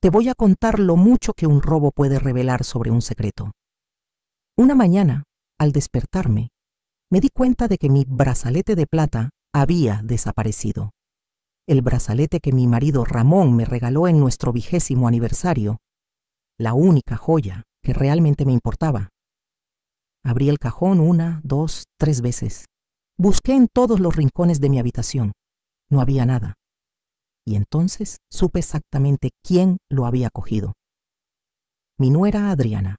Te voy a contar lo mucho que un robo puede revelar sobre un secreto. Una mañana, al despertarme, me di cuenta de que mi brazalete de plata había desaparecido. El brazalete que mi marido Ramón me regaló en nuestro 20º aniversario, la única joya que realmente me importaba. Abrí el cajón 1, 2, 3 veces. Busqué en todos los rincones de mi habitación. No había nada. Y entonces supe exactamente quién lo había cogido. Mi nuera Adriana.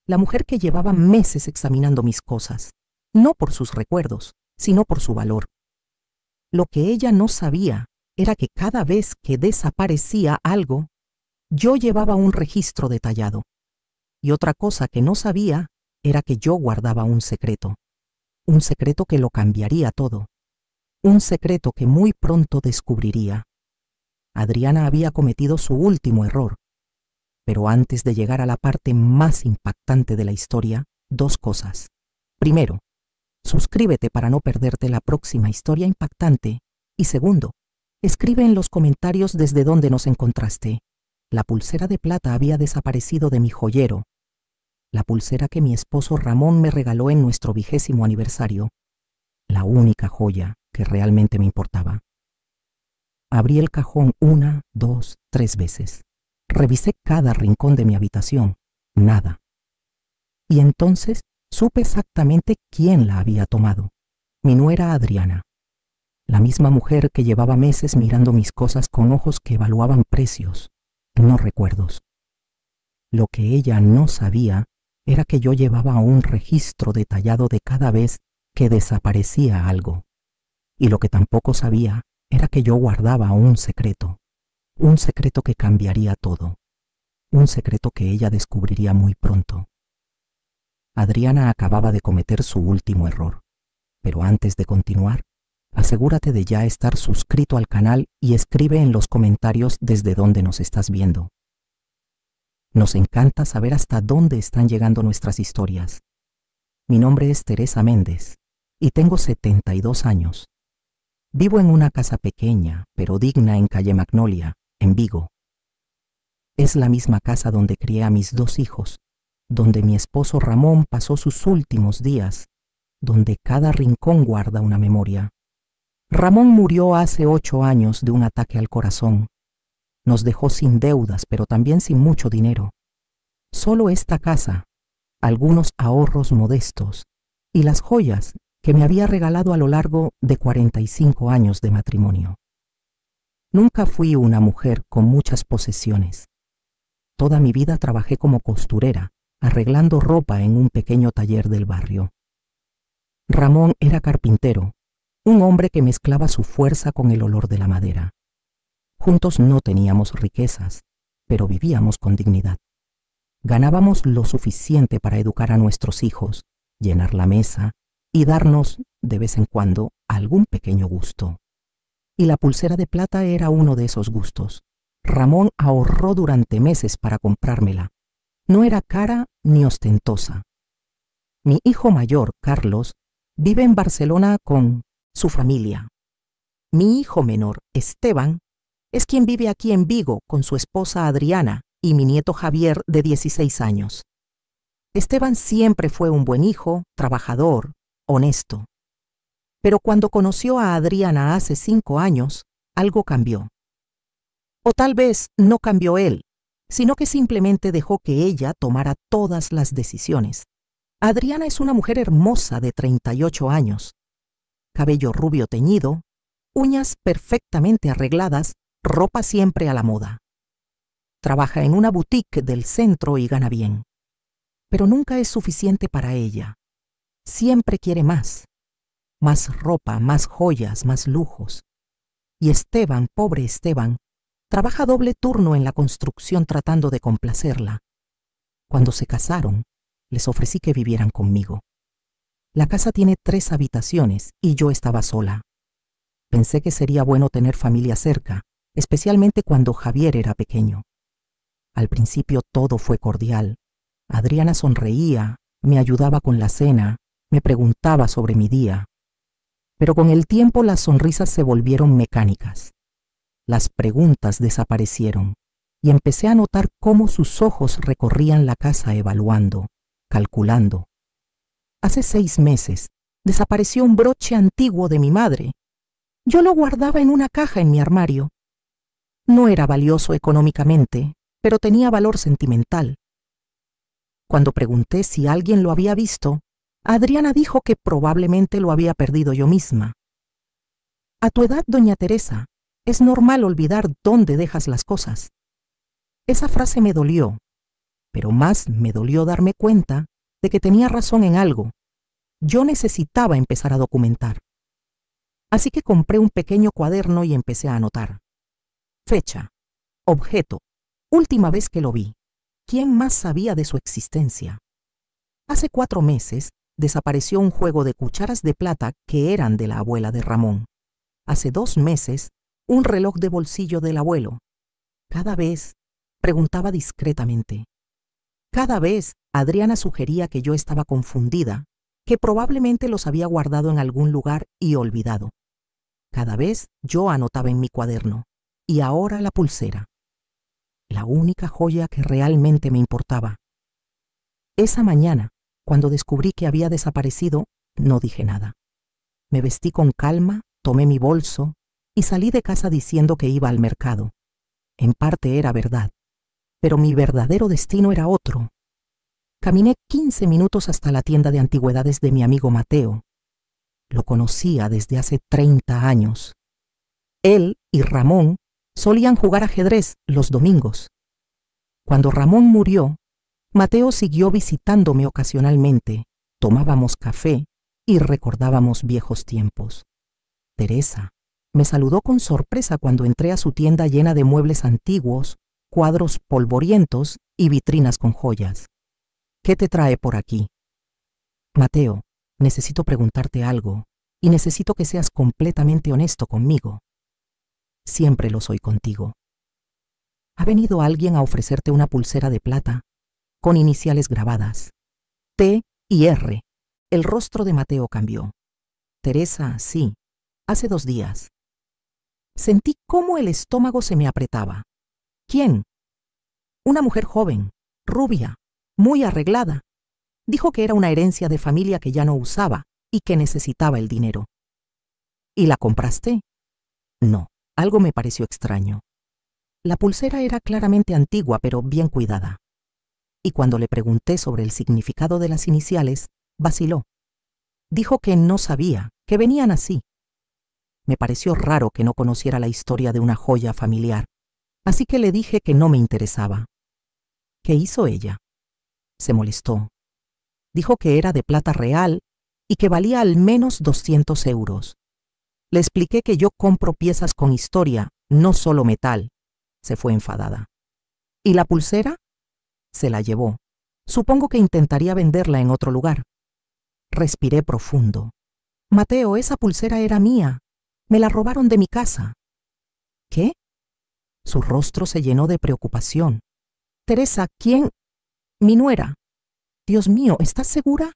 La mujer que llevaba meses examinando mis cosas, no por sus recuerdos, sino por su valor. Lo que ella no sabía era que cada vez que desaparecía algo, yo llevaba un registro detallado. Y otra cosa que no sabía era que yo guardaba un secreto que lo cambiaría todo, un secreto que muy pronto descubriría. Adriana había cometido su último error, pero antes de llegar a la parte más impactante de la historia, 2 cosas. Primero, suscríbete para no perderte la próxima historia impactante, y segundo, escribe en los comentarios desde dónde nos encontraste. La pulsera de plata había desaparecido de mi joyero, la pulsera que mi esposo Ramón me regaló en nuestro 20º aniversario, la única joya que realmente me importaba. Abrí el cajón 1, 2, 3 veces. Revisé cada rincón de mi habitación. Nada. Y entonces supe exactamente quién la había tomado. Mi nuera Adriana. La misma mujer que llevaba meses mirando mis cosas con ojos que evaluaban precios, no recuerdos. Lo que ella no sabía era que yo llevaba un registro detallado de cada vez que desaparecía algo. Y lo que tampoco sabía era que yo guardaba un secreto que cambiaría todo, un secreto que ella descubriría muy pronto. Adriana acababa de cometer su último error, pero antes de continuar, asegúrate de ya estar suscrito al canal y escribe en los comentarios desde dónde nos estás viendo. Nos encanta saber hasta dónde están llegando nuestras historias. Mi nombre es Teresa Méndez y tengo 72 años. Vivo en una casa pequeña, pero digna en calle Magnolia, en Vigo. Es la misma casa donde crié a mis 2 hijos, donde mi esposo Ramón pasó sus últimos días, donde cada rincón guarda una memoria. Ramón murió hace 8 años de un ataque al corazón. Nos dejó sin deudas, pero también sin mucho dinero. Solo esta casa, algunos ahorros modestos y las joyas que me había regalado a lo largo de 45 años de matrimonio. Nunca fui una mujer con muchas posesiones. Toda mi vida trabajé como costurera, arreglando ropa en un pequeño taller del barrio. Ramón era carpintero, un hombre que mezclaba su fuerza con el olor de la madera. Juntos no teníamos riquezas, pero vivíamos con dignidad. Ganábamos lo suficiente para educar a nuestros hijos, llenar la mesa y darnos, de vez en cuando, algún pequeño gusto. Y la pulsera de plata era uno de esos gustos. Ramón ahorró durante meses para comprármela. No era cara ni ostentosa. Mi hijo mayor, Carlos, vive en Barcelona con su familia. Mi hijo menor, Esteban, es quien vive aquí en Vigo con su esposa Adriana y mi nieto Javier de 16 años. Esteban siempre fue un buen hijo, trabajador, honesto. Pero cuando conoció a Adriana hace 5 años, algo cambió. O tal vez no cambió él, sino que simplemente dejó que ella tomara todas las decisiones. Adriana es una mujer hermosa de 38 años. Cabello rubio teñido, uñas perfectamente arregladas, ropa siempre a la moda. Trabaja en una boutique del centro y gana bien. Pero nunca es suficiente para ella. Siempre quiere más. Más ropa, más joyas, más lujos. Y Esteban, pobre Esteban, trabaja doble turno en la construcción tratando de complacerla. Cuando se casaron, les ofrecí que vivieran conmigo. La casa tiene 3 habitaciones y yo estaba sola. Pensé que sería bueno tener familia cerca, especialmente cuando Javier era pequeño. Al principio todo fue cordial. Adriana sonreía, me ayudaba con la cena, me preguntaba sobre mi día. Pero con el tiempo las sonrisas se volvieron mecánicas. Las preguntas desaparecieron y empecé a notar cómo sus ojos recorrían la casa evaluando, calculando. Hace 6 meses desapareció un broche antiguo de mi madre. Yo lo guardaba en una caja en mi armario. No era valioso económicamente, pero tenía valor sentimental. Cuando pregunté si alguien lo había visto, Adriana dijo que probablemente lo había perdido yo misma. A tu edad, doña Teresa, es normal olvidar dónde dejas las cosas. Esa frase me dolió, pero más me dolió darme cuenta de que tenía razón en algo. Yo necesitaba empezar a documentar. Así que compré un pequeño cuaderno y empecé a anotar. Fecha, objeto, última vez que lo vi. ¿Quién más sabía de su existencia? Hace 4 meses desapareció un juego de cucharas de plata que eran de la abuela de Ramón. Hace 2 meses, un reloj de bolsillo del abuelo. Cada vez, preguntaba discretamente. Cada vez, Adriana sugería que yo estaba confundida, que probablemente los había guardado en algún lugar y olvidado. Cada vez yo anotaba en mi cuaderno. Y ahora la pulsera. La única joya que realmente me importaba. Esa mañana, cuando descubrí que había desaparecido, no dije nada. Me vestí con calma, tomé mi bolso y salí de casa diciendo que iba al mercado. En parte era verdad, pero mi verdadero destino era otro. Caminé 15 minutos hasta la tienda de antigüedades de mi amigo Mateo. Lo conocía desde hace 30 años. Él y Ramón solían jugar ajedrez los domingos. Cuando Ramón murió, Mateo siguió visitándome ocasionalmente, tomábamos café y recordábamos viejos tiempos. Teresa me saludó con sorpresa cuando entré a su tienda llena de muebles antiguos, cuadros polvorientos y vitrinas con joyas. ¿Qué te trae por aquí? Mateo, necesito preguntarte algo y necesito que seas completamente honesto conmigo. Siempre lo soy contigo. ¿Ha venido alguien a ofrecerte una pulsera de plata con iniciales grabadas? T y R. El rostro de Mateo cambió. Teresa, sí, hace 2 días. Sentí cómo el estómago se me apretaba. ¿Quién? Una mujer joven, rubia, muy arreglada. Dijo que era una herencia de familia que ya no usaba y que necesitaba el dinero. ¿Y la compraste? No. Algo me pareció extraño. La pulsera era claramente antigua, pero bien cuidada. Y cuando le pregunté sobre el significado de las iniciales, vaciló. Dijo que no sabía, que venían así. Me pareció raro que no conociera la historia de una joya familiar, así que le dije que no me interesaba. ¿Qué hizo ella? Se molestó. Dijo que era de plata real y que valía al menos 200 euros. Le expliqué que yo compro piezas con historia, no solo metal. Se fue enfadada. ¿Y la pulsera? Se la llevó. Supongo que intentaría venderla en otro lugar. Respiré profundo. Mateo, esa pulsera era mía. Me la robaron de mi casa. ¿Qué? Su rostro se llenó de preocupación. Teresa, ¿quién? Mi nuera. Dios mío, ¿estás segura?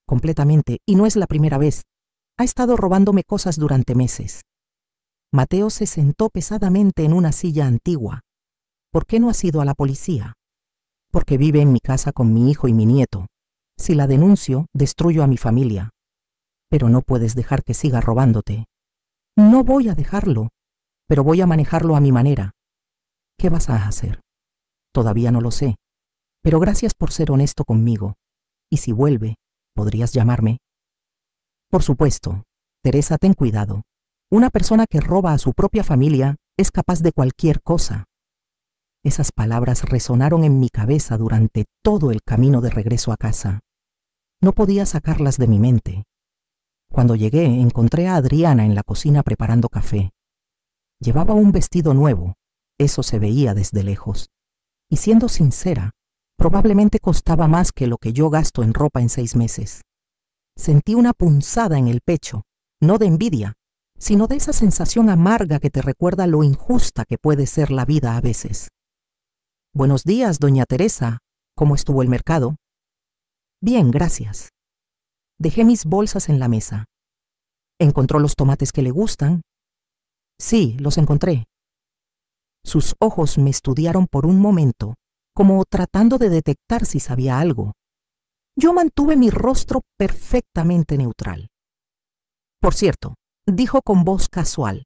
Completamente, y no es la primera vez. Ha estado robándome cosas durante meses. Mateo se sentó pesadamente en una silla antigua. ¿Por qué no has ido a la policía? Porque vive en mi casa con mi hijo y mi nieto. Si la denuncio, destruyo a mi familia. Pero no puedes dejar que siga robándote. No voy a dejarlo, pero voy a manejarlo a mi manera. ¿Qué vas a hacer? Todavía no lo sé, pero gracias por ser honesto conmigo. Y si vuelve, ¿podrías llamarme? Por supuesto. Teresa, ten cuidado. Una persona que roba a su propia familia es capaz de cualquier cosa. Esas palabras resonaron en mi cabeza durante todo el camino de regreso a casa. No podía sacarlas de mi mente. Cuando llegué, encontré a Adriana en la cocina preparando café. Llevaba un vestido nuevo, eso se veía desde lejos. Y siendo sincera, probablemente costaba más que lo que yo gasto en ropa en 6 meses. Sentí una punzada en el pecho, no de envidia, sino de esa sensación amarga que te recuerda lo injusta que puede ser la vida a veces. Buenos días, doña Teresa. ¿Cómo estuvo el mercado? Bien, gracias. Dejé mis bolsas en la mesa. ¿Encontró los tomates que le gustan? Sí, los encontré. Sus ojos me estudiaron por un momento, como tratando de detectar si sabía algo. Yo mantuve mi rostro perfectamente neutral. Por cierto, dijo con voz casual,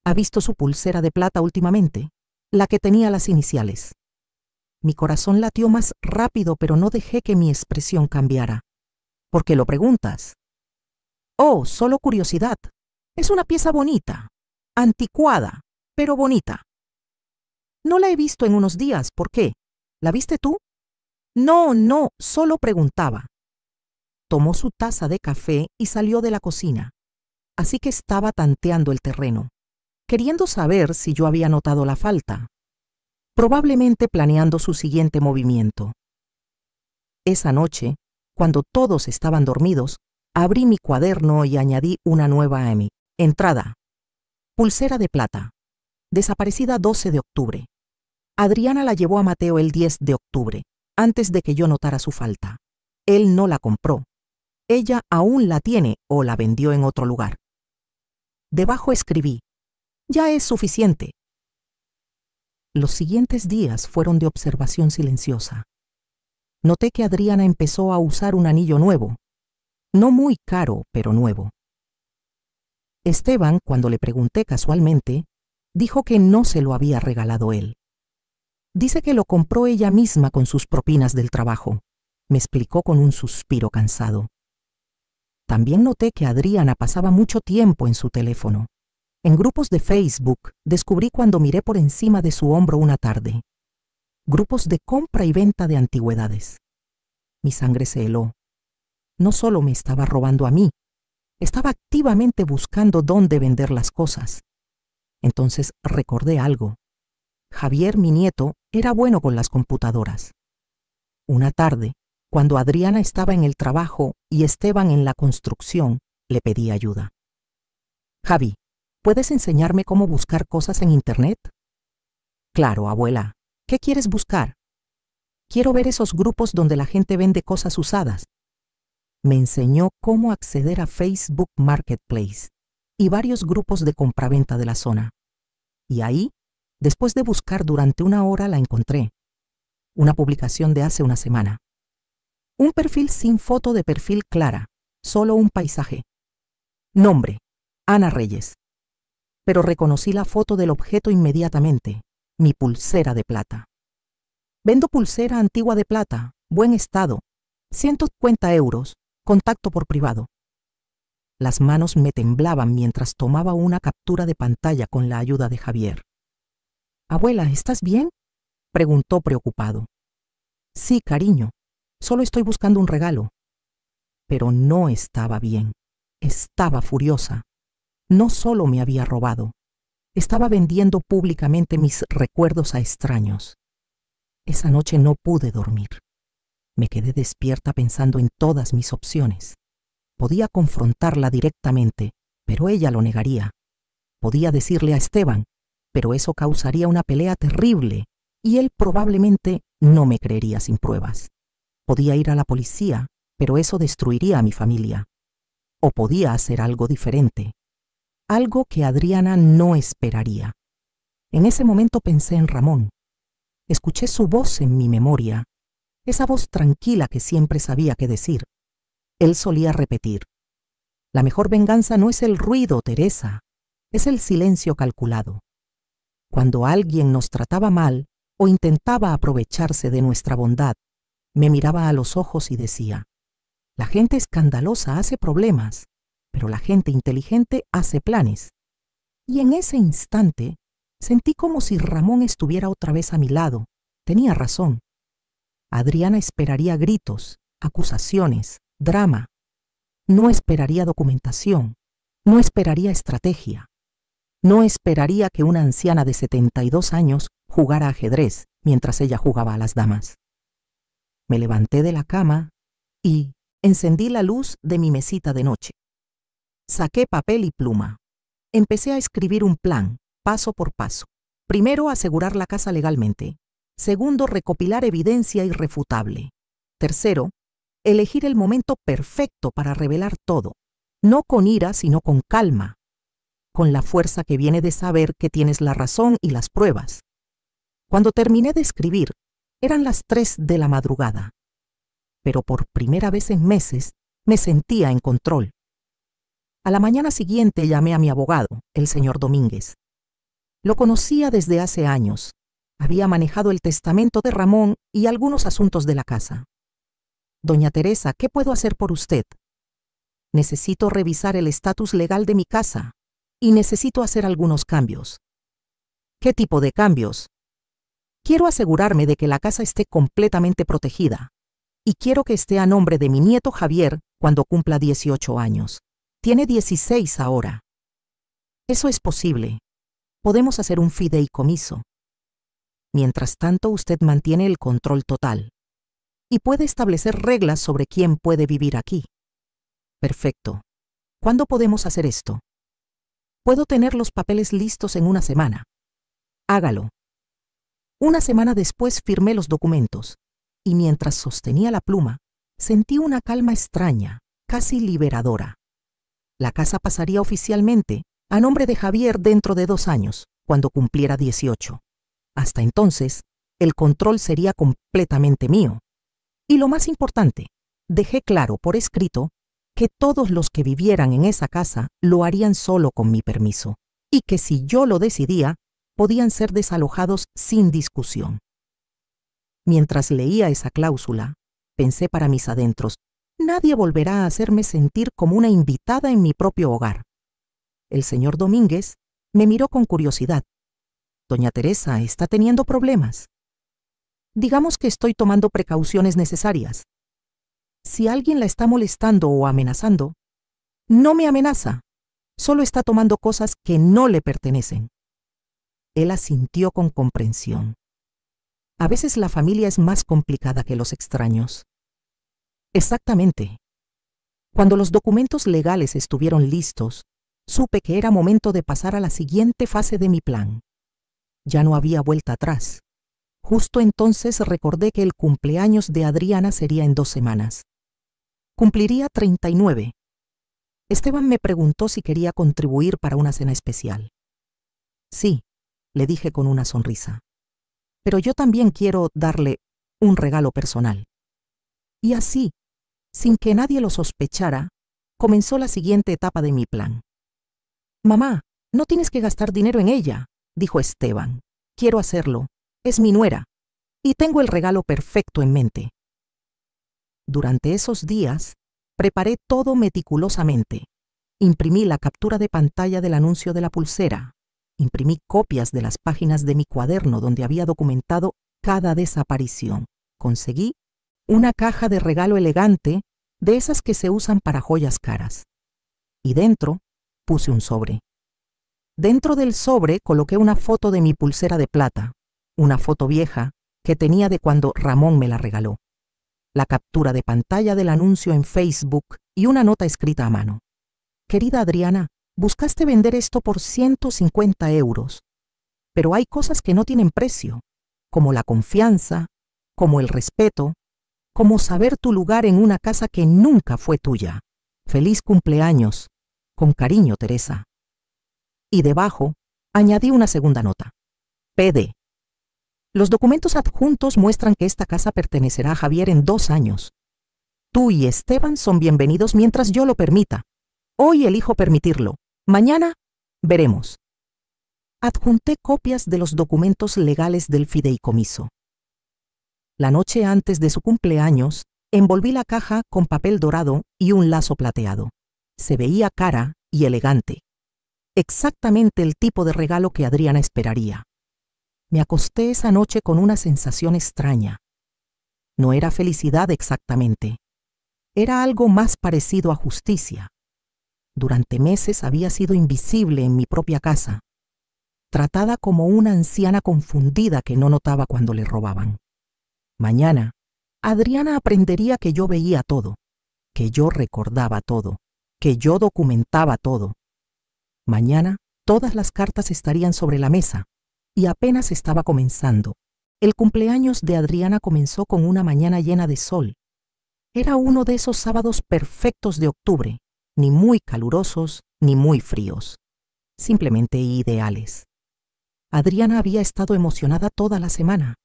¿ha visto su pulsera de plata últimamente? La que tenía las iniciales. Mi corazón latió más rápido, pero no dejé que mi expresión cambiara. ¿Por qué lo preguntas? Oh, solo curiosidad. Es una pieza bonita, anticuada, pero bonita. No la he visto en unos días. ¿Por qué? ¿La viste tú? No, solo preguntaba. Tomó su taza de café y salió de la cocina. Así que estaba tanteando el terreno, queriendo saber si yo había notado la falta, probablemente planeando su siguiente movimiento. Esa noche, cuando todos estaban dormidos, abrí mi cuaderno y añadí una nueva entrada. Pulsera de plata. Desaparecida 12 de octubre. Adriana la llevó a Mateo el 10 de octubre, antes de que yo notara su falta. Él no la compró. Ella aún la tiene o la vendió en otro lugar. Debajo escribí, ya es suficiente. Los siguientes días fueron de observación silenciosa. Noté que Adriana empezó a usar un anillo nuevo. No muy caro, pero nuevo. Esteban, cuando le pregunté casualmente, dijo que no se lo había regalado él. Dice que lo compró ella misma con sus propinas del trabajo, me explicó con un suspiro cansado. También noté que Adriana pasaba mucho tiempo en su teléfono. En grupos de Facebook descubrí cuando miré por encima de su hombro una tarde. Grupos de compra y venta de antigüedades. Mi sangre se heló. No solo me estaba robando a mí, estaba activamente buscando dónde vender las cosas. Entonces recordé algo. Javier, mi nieto, era bueno con las computadoras. Una tarde, cuando Adriana estaba en el trabajo y Esteban en la construcción, le pedí ayuda. Javi, ¿puedes enseñarme cómo buscar cosas en Internet? Claro, abuela. ¿Qué quieres buscar? Quiero ver esos grupos donde la gente vende cosas usadas. Me enseñó cómo acceder a Facebook Marketplace y varios grupos de compraventa de la zona. Y ahí, después de buscar durante una hora, la encontré. Una publicación de hace una semana. Un perfil sin foto de perfil clara, solo un paisaje. Nombre, Ana Reyes. Pero reconocí la foto del objeto inmediatamente, mi pulsera de plata. Vendo pulsera antigua de plata, buen estado, 150 €, contacto por privado. Las manos me temblaban mientras tomaba una captura de pantalla con la ayuda de Javier. Abuela, ¿estás bien?, preguntó preocupado. Sí, cariño, solo estoy buscando un regalo. Pero no estaba bien, estaba furiosa. No solo me había robado, estaba vendiendo públicamente mis recuerdos a extraños. Esa noche no pude dormir. Me quedé despierta pensando en todas mis opciones. Podía confrontarla directamente, pero ella lo negaría. Podía decirle a Esteban, pero eso causaría una pelea terrible y él probablemente no me creería sin pruebas. Podía ir a la policía, pero eso destruiría a mi familia. O podía hacer algo diferente, algo que Adriana no esperaría. En ese momento pensé en Ramón. Escuché su voz en mi memoria, esa voz tranquila que siempre sabía qué decir. Él solía repetir, la mejor venganza no es el ruido, Teresa, es el silencio calculado. Cuando alguien nos trataba mal o intentaba aprovecharse de nuestra bondad, me miraba a los ojos y decía, la gente escandalosa hace problemas, pero la gente inteligente hace planes. Y en ese instante sentí como si Ramón estuviera otra vez a mi lado. Tenía razón. Adriana esperaría gritos, acusaciones, drama. No esperaría documentación, no esperaría estrategia. No esperaría que una anciana de 72 años jugara ajedrez mientras ella jugaba a las damas. Me levanté de la cama y encendí la luz de mi mesita de noche. Saqué papel y pluma. Empecé a escribir un plan, paso por paso. Primero, asegurar la casa legalmente. Segundo, recopilar evidencia irrefutable. Tercero, elegir el momento perfecto para revelar todo. No con ira, sino con calma. Con la fuerza que viene de saber que tienes la razón y las pruebas. Cuando terminé de escribir, eran las 3 de la madrugada. Pero por primera vez en meses me sentía en control. A la mañana siguiente llamé a mi abogado, el señor Domínguez. Lo conocía desde hace años. Había manejado el testamento de Ramón y algunos asuntos de la casa. Doña Teresa, ¿qué puedo hacer por usted? Necesito revisar el estatus legal de mi casa y necesito hacer algunos cambios. ¿Qué tipo de cambios? Quiero asegurarme de que la casa esté completamente protegida y quiero que esté a nombre de mi nieto Javier cuando cumpla 18 años. Tiene 16 ahora. Eso es posible. Podemos hacer un fideicomiso. Mientras tanto, usted mantiene el control total y puede establecer reglas sobre quién puede vivir aquí. Perfecto. ¿Cuándo podemos hacer esto? Puedo tener los papeles listos en una semana. Hágalo. Una semana después firmé los documentos y mientras sostenía la pluma, sentí una calma extraña, casi liberadora. La casa pasaría oficialmente a nombre de Javier dentro de 2 años, cuando cumpliera 18. Hasta entonces, el control sería completamente mío. Y lo más importante, dejé claro por escrito que todos los que vivieran en esa casa lo harían solo con mi permiso, y que si yo lo decidía, podían ser desalojados sin discusión. Mientras leía esa cláusula, pensé para mis adentros, nadie volverá a hacerme sentir como una invitada en mi propio hogar. El señor Domínguez me miró con curiosidad. Doña Teresa está teniendo problemas. Digamos que estoy tomando precauciones necesarias. Si alguien la está molestando o amenazando, no me amenaza, solo está tomando cosas que no le pertenecen. Él asintió con comprensión. A veces la familia es más complicada que los extraños. Exactamente. Cuando los documentos legales estuvieron listos, supe que era momento de pasar a la siguiente fase de mi plan. Ya no había vuelta atrás. Justo entonces recordé que el cumpleaños de Adriana sería en 2 semanas. Cumpliría 39. Esteban me preguntó si quería contribuir para una cena especial. Sí, le dije con una sonrisa. Pero yo también quiero darle un regalo personal. Y así, sin que nadie lo sospechara, comenzó la siguiente etapa de mi plan. Mamá, no tienes que gastar dinero en ella, dijo Esteban. Quiero hacerlo. Es mi nuera. Y tengo el regalo perfecto en mente. Durante esos días, preparé todo meticulosamente. Imprimí la captura de pantalla del anuncio de la pulsera. Imprimí copias de las páginas de mi cuaderno donde había documentado cada desaparición. Conseguí una caja de regalo elegante de esas que se usan para joyas caras. Y dentro puse un sobre. Dentro del sobre coloqué una foto de mi pulsera de plata, una foto vieja que tenía de cuando Ramón me la regaló, la captura de pantalla del anuncio en Facebook y una nota escrita a mano. Querida Adriana, buscaste vender esto por 150 euros, pero hay cosas que no tienen precio, como la confianza, como el respeto, como saber tu lugar en una casa que nunca fue tuya. Feliz cumpleaños. Con cariño, Teresa. Y debajo añadí una segunda nota. PD. Los documentos adjuntos muestran que esta casa pertenecerá a Javier en 2 años. Tú y Esteban son bienvenidos mientras yo lo permita. Hoy elijo permitirlo. Mañana veremos. Adjunté copias de los documentos legales del fideicomiso. La noche antes de su cumpleaños, envolví la caja con papel dorado y un lazo plateado. Se veía cara y elegante. Exactamente el tipo de regalo que Adriana esperaría. Me acosté esa noche con una sensación extraña. No era felicidad exactamente. Era algo más parecido a justicia. Durante meses había sido invisible en mi propia casa, tratada como una anciana confundida que no notaba cuando le robaban. Mañana, Adriana aprendería que yo veía todo, que yo recordaba todo, que yo documentaba todo. Mañana, todas las cartas estarían sobre la mesa, y apenas estaba comenzando. El cumpleaños de Adriana comenzó con una mañana llena de sol. Era uno de esos sábados perfectos de octubre, ni muy calurosos ni muy fríos, simplemente ideales. Adriana había estado emocionada toda la semana,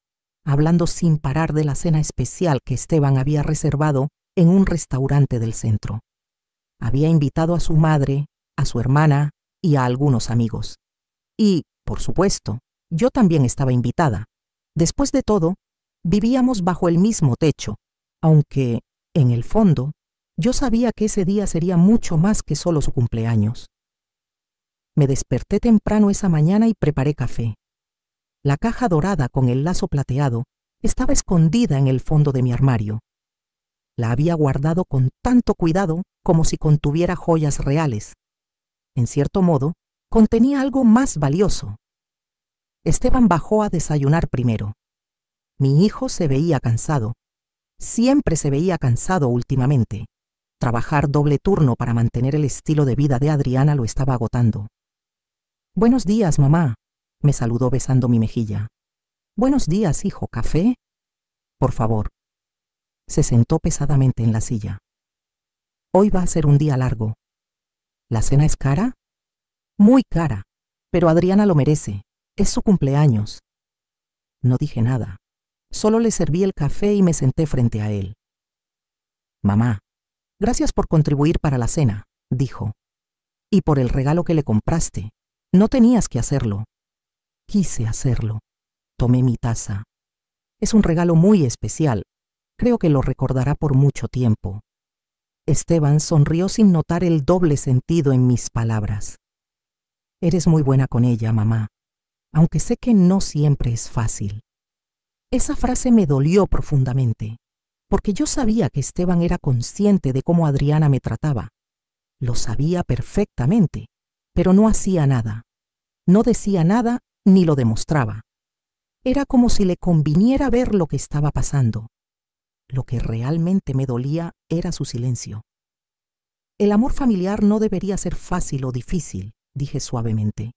hablando sin parar de la cena especial que Esteban había reservado en un restaurante del centro. Había invitado a su madre, a su hermana y a algunos amigos. Y, por supuesto, yo también estaba invitada. Después de todo, vivíamos bajo el mismo techo, aunque, en el fondo, yo sabía que ese día sería mucho más que solo su cumpleaños. Me desperté temprano esa mañana y preparé café. La caja dorada con el lazo plateado estaba escondida en el fondo de mi armario. La había guardado con tanto cuidado como si contuviera joyas reales. En cierto modo, contenía algo más valioso. Esteban bajó a desayunar primero. Mi hijo se veía cansado. Siempre se veía cansado últimamente. Trabajar doble turno para mantener el estilo de vida de Adriana lo estaba agotando. «Buenos días, mamá», me saludó besando mi mejilla. «Buenos días, hijo. ¿Café?» «Por favor». Se sentó pesadamente en la silla. «Hoy va a ser un día largo». «¿La cena es cara?» «Muy cara, pero Adriana lo merece. Es su cumpleaños». No dije nada. Solo le serví el café y me senté frente a él. «Mamá, gracias por contribuir para la cena», dijo. «Y por el regalo que le compraste. No tenías que hacerlo». Quise hacerlo. Tomé mi taza. «Es un regalo muy especial. Creo que lo recordará por mucho tiempo». Esteban sonrió sin notar el doble sentido en mis palabras. «Eres muy buena con ella, mamá, aunque sé que no siempre es fácil». Esa frase me dolió profundamente, porque yo sabía que Esteban era consciente de cómo Adriana me trataba. Lo sabía perfectamente, pero no hacía nada. No decía nada ni lo demostraba. Era como si le conviniera ver lo que estaba pasando. Lo que realmente me dolía era su silencio. «El amor familiar no debería ser fácil o difícil», dije suavemente.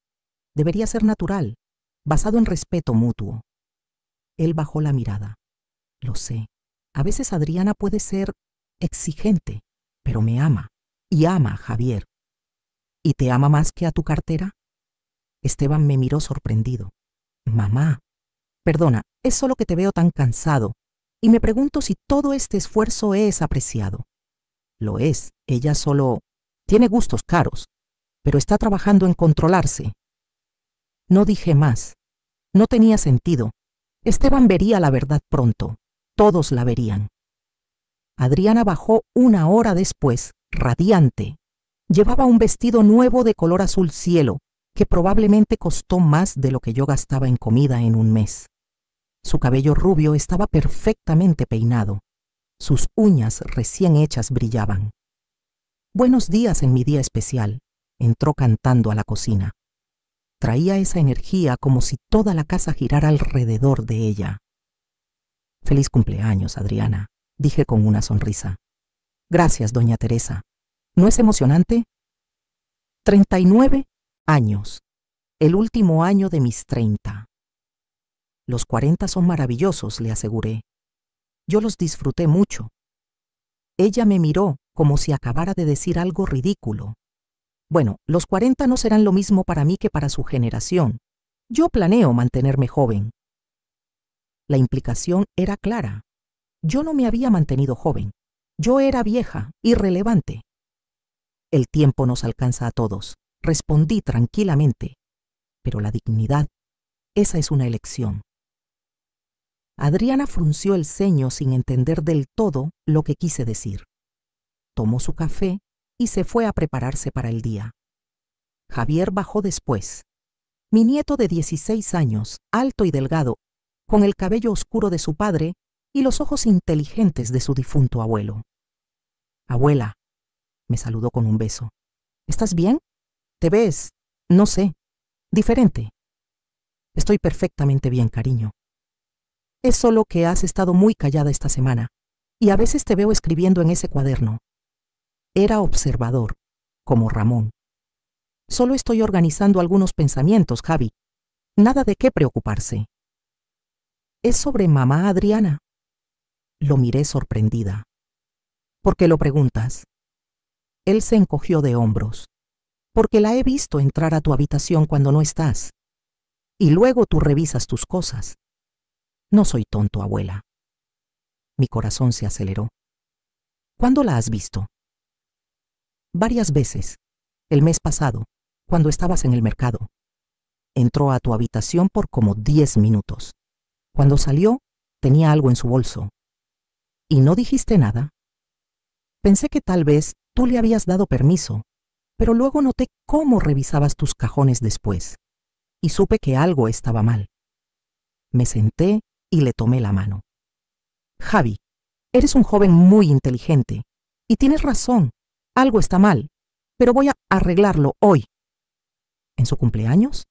«Debería ser natural, basado en respeto mutuo». Él bajó la mirada. «Lo sé. A veces Adriana puede ser exigente, pero me ama, y ama a Javier». «¿Y te ama más que a tu cartera?» Esteban me miró sorprendido. «Mamá, perdona, es solo que te veo tan cansado, y me pregunto si todo este esfuerzo es apreciado». «Lo es. Ella solo tiene gustos caros, pero está trabajando en controlarse». No dije más. No tenía sentido. Esteban vería la verdad pronto. Todos la verían. Adriana bajó 1 hora después, radiante. Llevaba un vestido nuevo de color azul cielo, que probablemente costó más de lo que yo gastaba en comida en un mes. Su cabello rubio estaba perfectamente peinado. Sus uñas recién hechas brillaban. «Buenos días en mi día especial», entró cantando a la cocina. Traía esa energía como si toda la casa girara alrededor de ella. «Feliz cumpleaños, Adriana», dije con una sonrisa. «Gracias, doña Teresa. ¿No es emocionante?» 39 años. El último año de mis 30. «Los 40 son maravillosos», le aseguré. «Yo los disfruté mucho». Ella me miró como si acabara de decir algo ridículo. «Bueno, los 40 no serán lo mismo para mí que para su generación. Yo planeo mantenerme joven». La implicación era clara. Yo no me había mantenido joven. Yo era vieja, irrelevante. «El tiempo nos alcanza a todos», respondí tranquilamente. «Pero la dignidad, esa es una elección». Adriana frunció el ceño sin entender del todo lo que quise decir. Tomó su café y se fue a prepararse para el día. Javier bajó después. Mi nieto de 16 años, alto y delgado, con el cabello oscuro de su padre y los ojos inteligentes de su difunto abuelo. «Abuela», me saludó con un beso. «¿Estás bien? Te ves, no sé, diferente». «Estoy perfectamente bien, cariño. Es solo que has estado muy callada esta semana, y a veces te veo escribiendo en ese cuaderno». Era observador, como Ramón. «Solo estoy organizando algunos pensamientos, Javi. Nada de qué preocuparse». «¿Es sobre mamá Adriana?» Lo miré sorprendida. «¿Por qué lo preguntas?» Él se encogió de hombros. «Porque la he visto entrar a tu habitación cuando no estás». y luego tú revisas tus cosas. No soy tonto, abuela. Mi corazón se aceleró. ¿Cuándo la has visto? Varias veces. El mes pasado, cuando estabas en el mercado. Entró a tu habitación por como 10 minutos. Cuando salió, tenía algo en su bolso. ¿Y no dijiste nada? Pensé que tal vez tú le habías dado permiso, pero luego noté cómo revisabas tus cajones después, y supe que algo estaba mal. Me senté y le tomé la mano. Javi, eres un joven muy inteligente, y tienes razón, algo está mal, pero voy a arreglarlo hoy. ¿En su cumpleaños?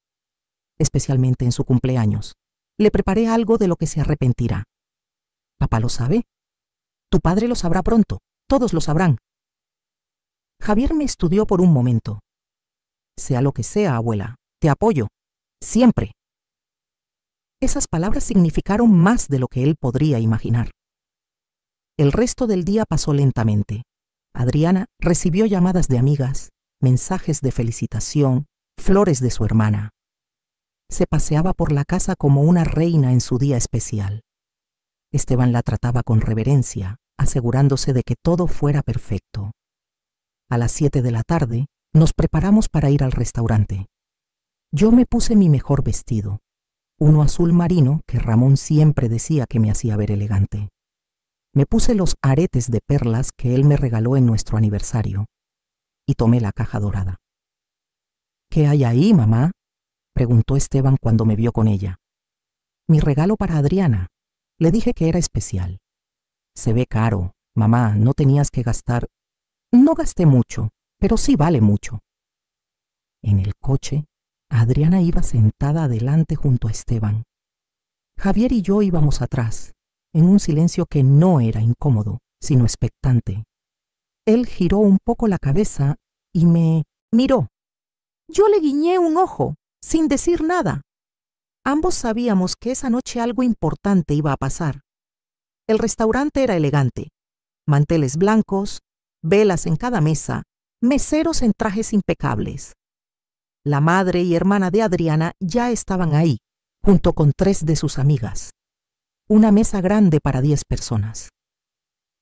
Especialmente en su cumpleaños. Le preparé algo de lo que se arrepentirá. ¿Papá lo sabe? Tu padre lo sabrá pronto, todos lo sabrán. Javier me estudió por un momento. Sea lo que sea, abuela, te apoyo, siempre. Esas palabras significaron más de lo que él podría imaginar. El resto del día pasó lentamente. Adriana recibió llamadas de amigas, mensajes de felicitación, flores de su hermana. Se paseaba por la casa como una reina en su día especial. Esteban la trataba con reverencia, asegurándose de que todo fuera perfecto. A las 7 de la tarde nos preparamos para ir al restaurante. Yo me puse mi mejor vestido, uno azul marino que Ramón siempre decía que me hacía ver elegante. Me puse los aretes de perlas que él me regaló en nuestro aniversario y tomé la caja dorada. ¿Qué hay ahí, mamá?, preguntó Esteban cuando me vio con ella. Mi regalo para Adriana. Le dije que era especial. Se ve caro, mamá, no tenías que gastar. No gasté mucho, pero sí vale mucho. En el coche, Adriana iba sentada adelante junto a Esteban. Javier y yo íbamos atrás, en un silencio que no era incómodo, sino expectante. Él giró un poco la cabeza y me miró. Yo le guiñé un ojo, sin decir nada. Ambos sabíamos que esa noche algo importante iba a pasar. El restaurante era elegante. Manteles blancos, velas en cada mesa, meseros en trajes impecables. La madre y hermana de Adriana ya estaban ahí, junto con 3 de sus amigas. Una mesa grande para 10 personas.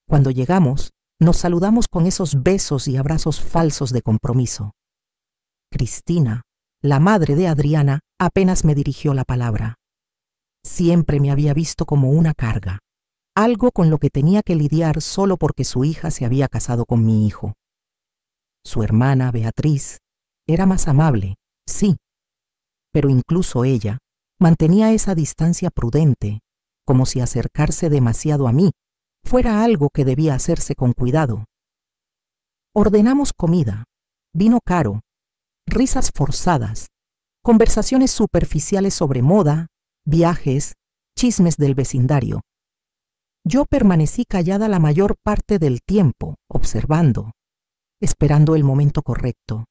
Cuando llegamos, nos saludamos con esos besos y abrazos falsos de compromiso. Cristina, la madre de Adriana, apenas me dirigió la palabra. Siempre me había visto como una carga, algo con lo que tenía que lidiar solo porque su hija se había casado con mi hijo. Su hermana, Beatriz, era más amable, sí, pero incluso ella mantenía esa distancia prudente, como si acercarse demasiado a mí fuera algo que debía hacerse con cuidado. Ordenamos comida, vino caro, risas forzadas, conversaciones superficiales sobre moda, viajes, chismes del vecindario. Yo permanecí callada la mayor parte del tiempo, observando, esperando el momento correcto.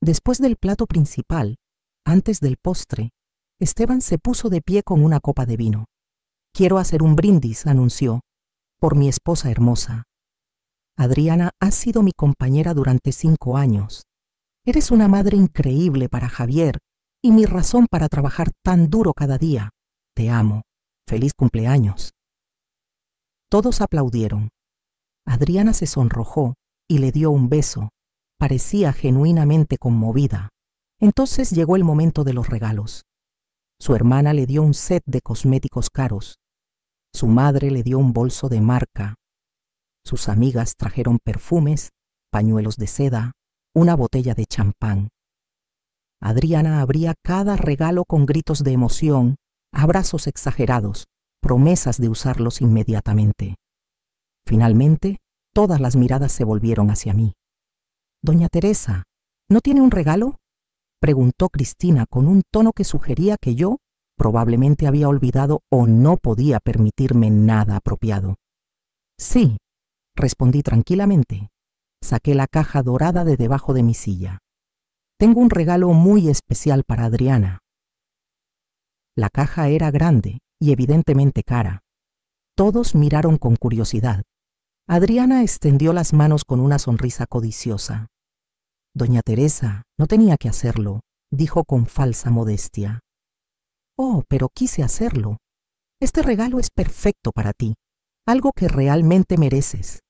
Después del plato principal, antes del postre, Esteban se puso de pie con una copa de vino. Quiero hacer un brindis, anunció, por mi esposa hermosa. Adriana, has sido mi compañera durante 5 años. Eres una madre increíble para Javier y mi razón para trabajar tan duro cada día. Te amo. Feliz cumpleaños. Todos aplaudieron. Adriana se sonrojó y le dio un beso. Parecía genuinamente conmovida. Entonces llegó el momento de los regalos. Su hermana le dio un set de cosméticos caros. Su madre le dio un bolso de marca. Sus amigas trajeron perfumes, pañuelos de seda, una botella de champán. Adriana abría cada regalo con gritos de emoción, abrazos exagerados, promesas de usarlos inmediatamente. Finalmente, todas las miradas se volvieron hacia mí. «Doña Teresa, ¿no tiene un regalo?», preguntó Cristina con un tono que sugería que yo probablemente había olvidado o no podía permitirme nada apropiado. «Sí», respondí tranquilamente. Saqué la caja dorada de debajo de mi silla. «Tengo un regalo muy especial para Adriana». La caja era grande y evidentemente cara. Todos miraron con curiosidad. Adriana extendió las manos con una sonrisa codiciosa. «Doña Teresa, no tenía que hacerlo», dijo con falsa modestia. Oh, pero quise hacerlo. Este regalo es perfecto para ti, algo que realmente mereces.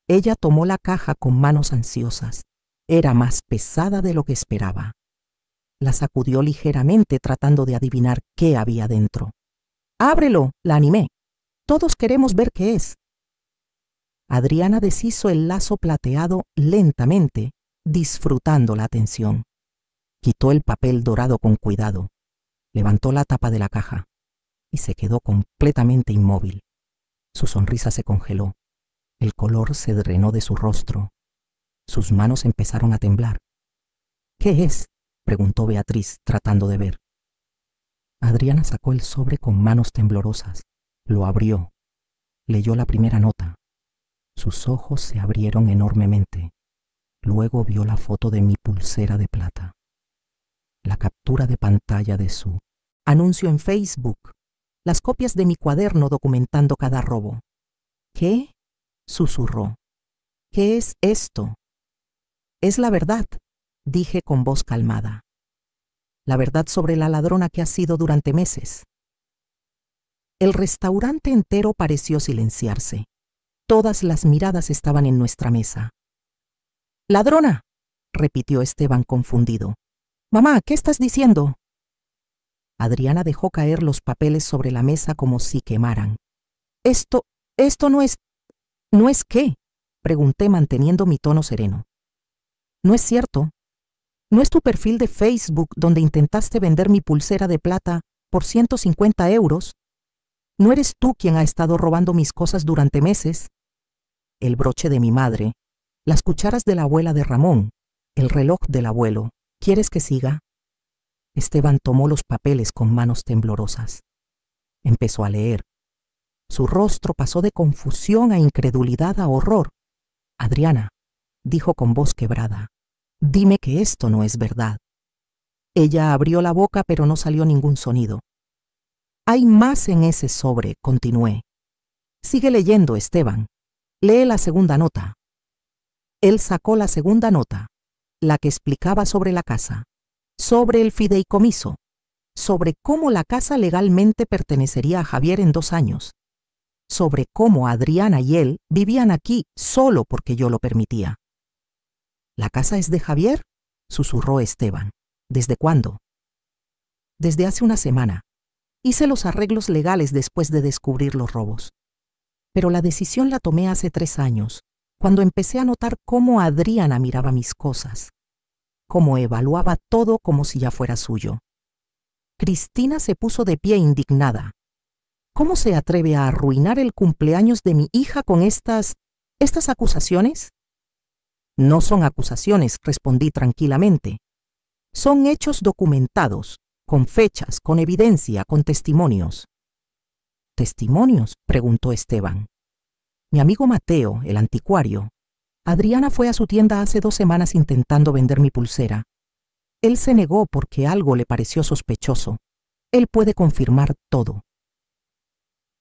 Ella tomó la caja con manos ansiosas. Era más pesada de lo que esperaba. La sacudió ligeramente tratando de adivinar qué había dentro. ¡Ábrelo!, la animé. Todos queremos ver qué es. Adriana deshizo el lazo plateado lentamente, disfrutando la atención. Quitó el papel dorado con cuidado, levantó la tapa de la caja y se quedó completamente inmóvil. Su sonrisa se congeló. El color se drenó de su rostro. Sus manos empezaron a temblar. ¿Qué es?, preguntó Beatriz, tratando de ver. Adriana sacó el sobre con manos temblorosas. Lo abrió. Leyó la primera nota. Sus ojos se abrieron enormemente. Luego vio la foto de mi pulsera de plata. La captura de pantalla de su anuncio en Facebook. Las copias de mi cuaderno documentando cada robo. ¿Qué?, susurró. ¿Qué es esto? Es la verdad, dije con voz calmada. La verdad sobre la ladrona que has sido durante meses. El restaurante entero pareció silenciarse. Todas las miradas estaban en nuestra mesa. ¡Ladrona!, repitió Esteban confundido. Mamá, ¿qué estás diciendo? Adriana dejó caer los papeles sobre la mesa como si quemaran. Esto no es... ¿No es qué?, pregunté manteniendo mi tono sereno. No es cierto. ¿No es tu perfil de Facebook donde intentaste vender mi pulsera de plata por 150 euros? ¿No eres tú quien ha estado robando mis cosas durante meses? El broche de mi madre, las cucharas de la abuela de Ramón, el reloj del abuelo. ¿Quieres que siga? Esteban tomó los papeles con manos temblorosas. Empezó a leer. Su rostro pasó de confusión a incredulidad a horror. Adriana, dijo con voz quebrada, dime que esto no es verdad. Ella abrió la boca pero no salió ningún sonido. Hay más en ese sobre, continué. Sigue leyendo, Esteban. Lee la segunda nota. Él sacó la segunda nota, la que explicaba sobre la casa, sobre el fideicomiso, sobre cómo la casa legalmente pertenecería a Javier en 2 años, sobre cómo Adriana y él vivían aquí solo porque yo lo permitía. ¿La casa es de Javier?, susurró Esteban. ¿Desde cuándo? Desde hace una semana. Hice los arreglos legales después de descubrir los robos. Pero la decisión la tomé hace 3 años, cuando empecé a notar cómo Adriana miraba mis cosas, cómo evaluaba todo como si ya fuera suyo. Cristina se puso de pie indignada. ¿Cómo se atreve a arruinar el cumpleaños de mi hija con estas acusaciones? No son acusaciones, respondí tranquilamente. Son hechos documentados, con fechas, con evidencia, con testimonios. ¿Testimonios?, preguntó Esteban. Mi amigo Mateo, el anticuario. Adriana fue a su tienda hace 2 semanas intentando vender mi pulsera. Él se negó porque algo le pareció sospechoso. Él puede confirmar todo.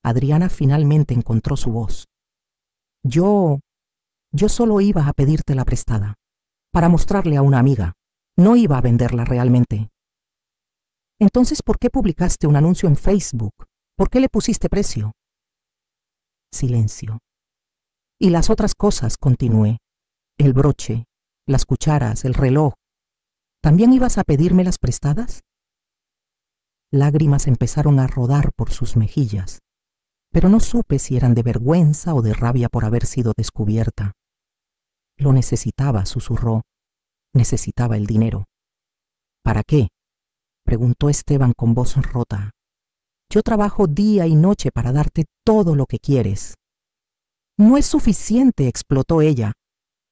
Adriana finalmente encontró su voz. Yo solo iba a pedírtela prestada, para mostrarle a una amiga. No iba a venderla realmente. Entonces, ¿por qué publicaste un anuncio en Facebook? ¿Por qué le pusiste precio? Silencio. Y las otras cosas, continué. El broche, las cucharas, el reloj. ¿También ibas a pedírmelas prestadas? Lágrimas empezaron a rodar por sus mejillas, pero no supe si eran de vergüenza o de rabia por haber sido descubierta. Lo necesitaba, susurró. Necesitaba el dinero. ¿Para qué?, preguntó Esteban con voz rota. Yo trabajo día y noche para darte todo lo que quieres. No es suficiente, explotó ella.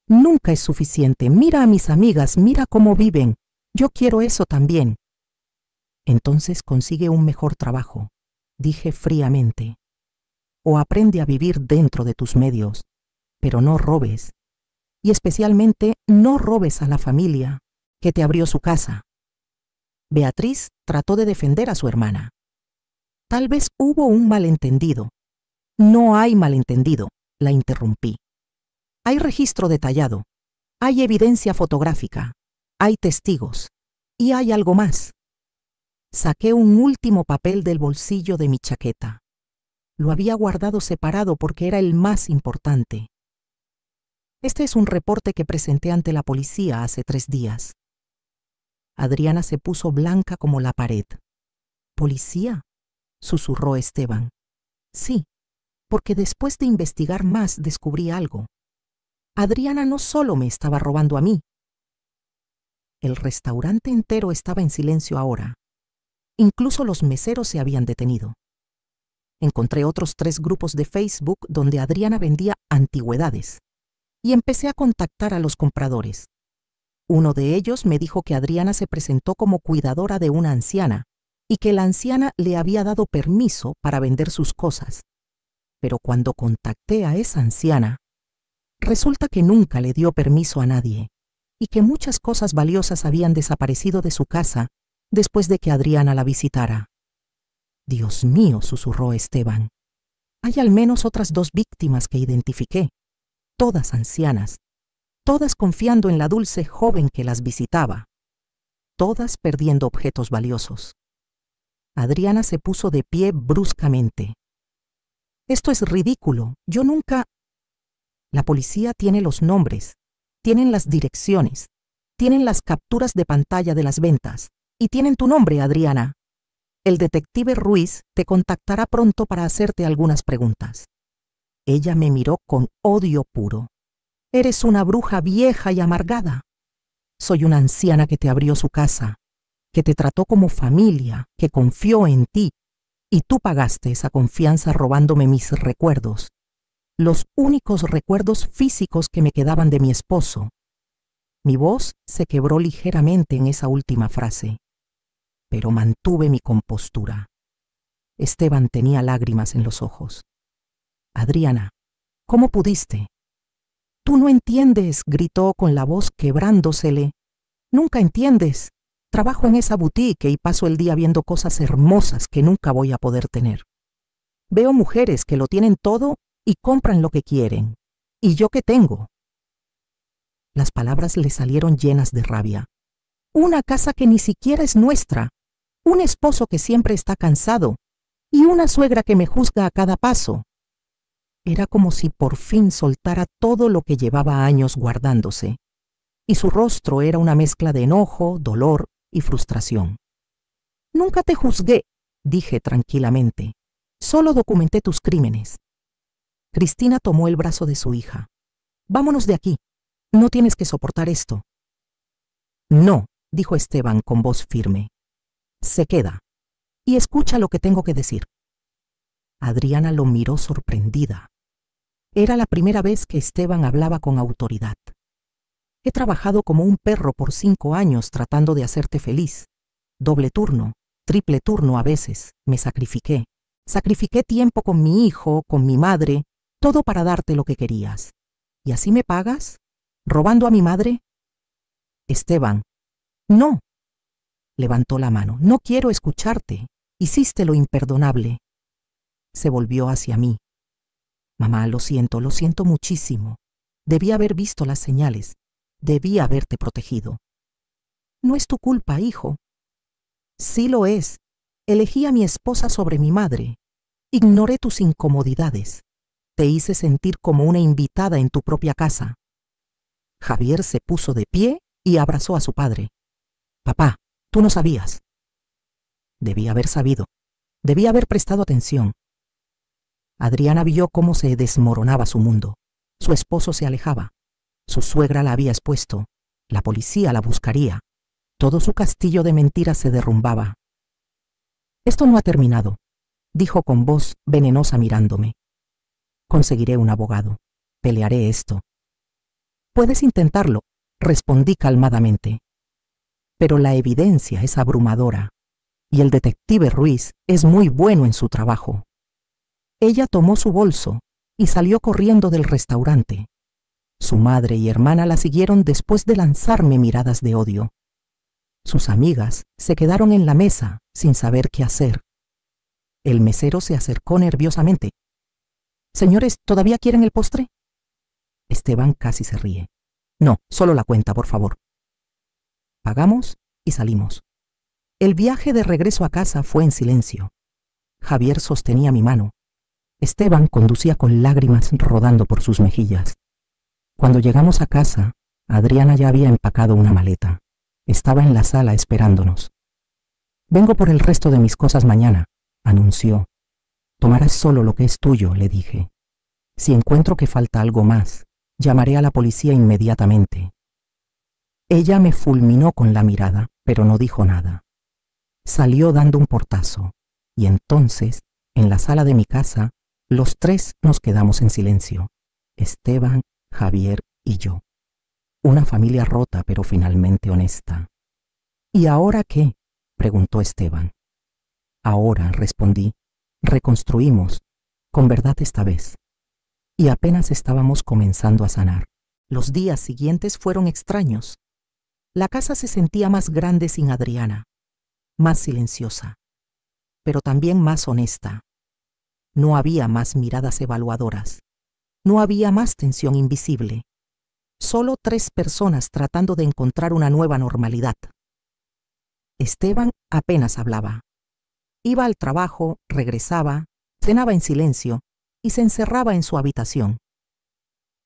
Nunca es suficiente. Mira a mis amigas, mira cómo viven. Yo quiero eso también. Entonces consigue un mejor trabajo, dije fríamente. O aprende a vivir dentro de tus medios, pero no robes. Y especialmente no robes a la familia que te abrió su casa. Beatriz trató de defender a su hermana. Tal vez hubo un malentendido. No hay malentendido, la interrumpí. Hay registro detallado, hay evidencia fotográfica, hay testigos y hay algo más. Saqué un último papel del bolsillo de mi chaqueta. Lo había guardado separado porque era el más importante. Este es un reporte que presenté ante la policía hace 3 días. Adriana se puso blanca como la pared. ¿Policía?, susurró Esteban. Sí, porque después de investigar más descubrí algo. Adriana no solo me estaba robando a mí. El restaurante entero estaba en silencio ahora. Incluso los meseros se habían detenido. Encontré otros 3 grupos de Facebook donde Adriana vendía antigüedades y empecé a contactar a los compradores. Uno de ellos me dijo que Adriana se presentó como cuidadora de una anciana y que la anciana le había dado permiso para vender sus cosas. Pero cuando contacté a esa anciana, resulta que nunca le dio permiso a nadie y que muchas cosas valiosas habían desaparecido de su casa después de que Adriana la visitara. Dios mío, susurró Esteban. Hay al menos otras 2 víctimas que identifiqué, todas ancianas, todas confiando en la dulce joven que las visitaba, todas perdiendo objetos valiosos. Adriana se puso de pie bruscamente. Esto es ridículo. Yo nunca... La policía tiene los nombres, tienen las direcciones, tienen las capturas de pantalla de las ventas y tienen tu nombre, Adriana. El detective Ruiz te contactará pronto para hacerte algunas preguntas. Ella me miró con odio puro. Eres una bruja vieja y amargada. Soy una anciana que te abrió su casa, que te trató como familia, que confió en ti, y tú pagaste esa confianza robándome mis recuerdos, los únicos recuerdos físicos que me quedaban de mi esposo. Mi voz se quebró ligeramente en esa última frase, pero mantuve mi compostura. Esteban tenía lágrimas en los ojos. Adriana, ¿cómo pudiste? Tú no entiendes, gritó con la voz quebrándosele. Nunca entiendes. Trabajo en esa boutique y paso el día viendo cosas hermosas que nunca voy a poder tener. Veo mujeres que lo tienen todo y compran lo que quieren. ¿Y yo qué tengo? Las palabras le salieron llenas de rabia. Una casa que ni siquiera es nuestra, un esposo que siempre está cansado y una suegra que me juzga a cada paso. Era como si por fin soltara todo lo que llevaba años guardándose, y su rostro era una mezcla de enojo, dolor y frustración. Nunca te juzgué, dije tranquilamente. Solo documenté tus crímenes. Cristina tomó el brazo de su hija. Vámonos de aquí. No tienes que soportar esto. No, dijo Esteban con voz firme. Se queda. Y escucha lo que tengo que decir. Adriana lo miró sorprendida. Era la primera vez que Esteban hablaba con autoridad. He trabajado como un perro por 5 años tratando de hacerte feliz. Doble turno, triple turno a veces. Me sacrifiqué. Sacrifiqué tiempo con mi hijo, con mi madre, todo para darte lo que querías. ¿Y así me pagas? ¿Robando a mi madre? Esteban, no. Levantó la mano. No quiero escucharte. Hiciste lo imperdonable. Se volvió hacia mí. Mamá, lo siento muchísimo. Debí haber visto las señales. Debí haberte protegido. No es tu culpa, hijo. Sí lo es. Elegí a mi esposa sobre mi madre. Ignoré tus incomodidades. Te hice sentir como una invitada en tu propia casa. Javier se puso de pie y abrazó a su padre. Papá, tú no sabías. Debí haber sabido. Debí haber prestado atención. Adriana vio cómo se desmoronaba su mundo. Su esposo se alejaba. Su suegra la había expuesto. La policía la buscaría. Todo su castillo de mentiras se derrumbaba. Esto no ha terminado, dijo con voz venenosa mirándome. Conseguiré un abogado. Pelearé esto. Puedes intentarlo, respondí calmadamente. Pero la evidencia es abrumadora, y el detective Ruiz es muy bueno en su trabajo. Ella tomó su bolso y salió corriendo del restaurante. Su madre y hermana la siguieron después de lanzarme miradas de odio. Sus amigas se quedaron en la mesa sin saber qué hacer. El mesero se acercó nerviosamente. «Señores, ¿todavía quieren el postre?» Esteban casi se ríe. «No, solo la cuenta, por favor». Pagamos y salimos. El viaje de regreso a casa fue en silencio. Javier sostenía mi mano. Esteban conducía con lágrimas rodando por sus mejillas. Cuando llegamos a casa, Adriana ya había empacado una maleta. Estaba en la sala esperándonos. «Vengo por el resto de mis cosas mañana», anunció. «Tomarás solo lo que es tuyo», le dije. «Si encuentro que falta algo más, llamaré a la policía inmediatamente». Ella me fulminó con la mirada, pero no dijo nada. Salió dando un portazo, y entonces, en la sala de mi casa, los tres nos quedamos en silencio. Esteban, Javier y yo. Una familia rota, pero finalmente honesta. «¿Y ahora qué?», preguntó Esteban. «Ahora», respondí, «reconstruimos, con verdad esta vez». Y apenas estábamos comenzando a sanar. Los días siguientes fueron extraños. La casa se sentía más grande sin Adriana, más silenciosa, pero también más honesta. No había más miradas evaluadoras. No había más tensión invisible. Solo 3 personas tratando de encontrar una nueva normalidad. Esteban apenas hablaba. Iba al trabajo, regresaba, cenaba en silencio y se encerraba en su habitación.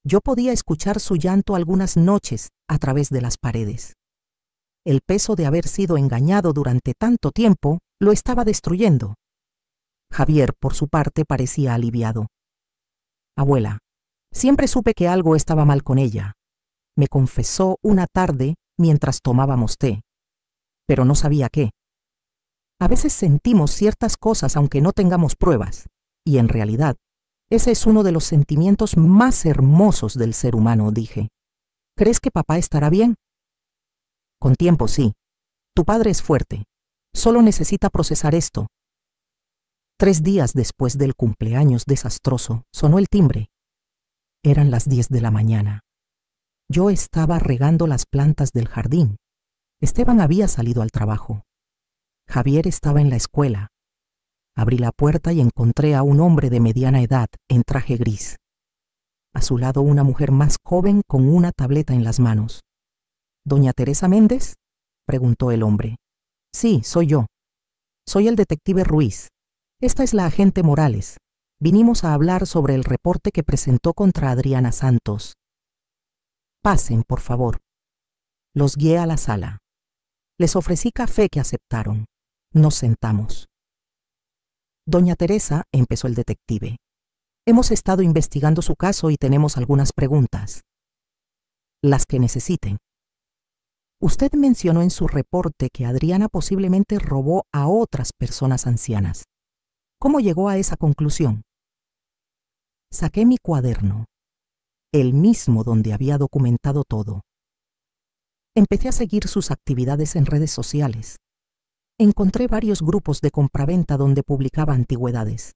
Yo podía escuchar su llanto algunas noches a través de las paredes. El peso de haber sido engañado durante tanto tiempo lo estaba destruyendo. Javier, por su parte, parecía aliviado. «Abuela, siempre supe que algo estaba mal con ella», me confesó una tarde mientras tomábamos té, pero no sabía qué. A veces sentimos ciertas cosas aunque no tengamos pruebas, y en realidad, ese es uno de los sentimientos más hermosos del ser humano, dije. «¿Crees que papá estará bien?» «Con tiempo, sí. Tu padre es fuerte. Solo necesita procesar esto». 3 días después del cumpleaños desastroso, sonó el timbre. Eran las 10 de la mañana. Yo estaba regando las plantas del jardín. Esteban había salido al trabajo. Javier estaba en la escuela. Abrí la puerta y encontré a un hombre de mediana edad en traje gris. A su lado una mujer más joven con una tableta en las manos. «¿Doña Teresa Méndez?», preguntó el hombre. «Sí, soy yo. Soy el detective Ruiz. Esta es la agente Morales. Vinimos a hablar sobre el reporte que presentó contra Adriana Santos». «Pasen, por favor». Los guié a la sala. Les ofrecí café que aceptaron. Nos sentamos. «Doña Teresa», empezó el detective, «hemos estado investigando su caso y tenemos algunas preguntas. Las que necesiten. Usted mencionó en su reporte que Adriana posiblemente robó a otras personas ancianas. ¿Cómo llegó a esa conclusión?» Saqué mi cuaderno, el mismo donde había documentado todo. Empecé a seguir sus actividades en redes sociales. Encontré varios grupos de compraventa donde publicaba antigüedades.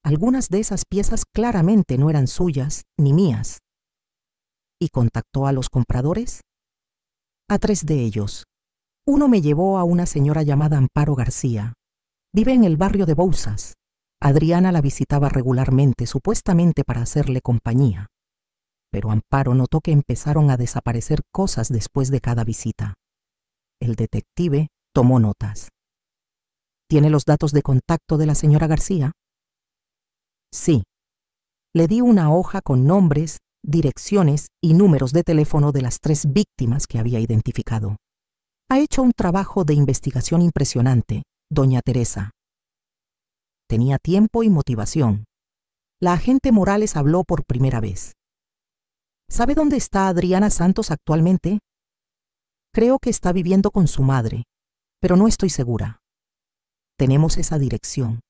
Algunas de esas piezas claramente no eran suyas ni mías. ¿Y contactó a los compradores? A 3 de ellos. Uno me llevó a una señora llamada Amparo García. Vive en el barrio de Bouzas. Adriana la visitaba regularmente, supuestamente para hacerle compañía. Pero Amparo notó que empezaron a desaparecer cosas después de cada visita. El detective tomó notas. ¿Tiene los datos de contacto de la señora García? Sí. Le di una hoja con nombres, direcciones y números de teléfono de las 3 víctimas que había identificado. Ha hecho un trabajo de investigación impresionante, doña Teresa. Tenía tiempo y motivación. La agente Morales habló por primera vez. ¿Sabe dónde está Adriana Santos actualmente? Creo que está viviendo con su madre, pero no estoy segura. Tenemos esa dirección.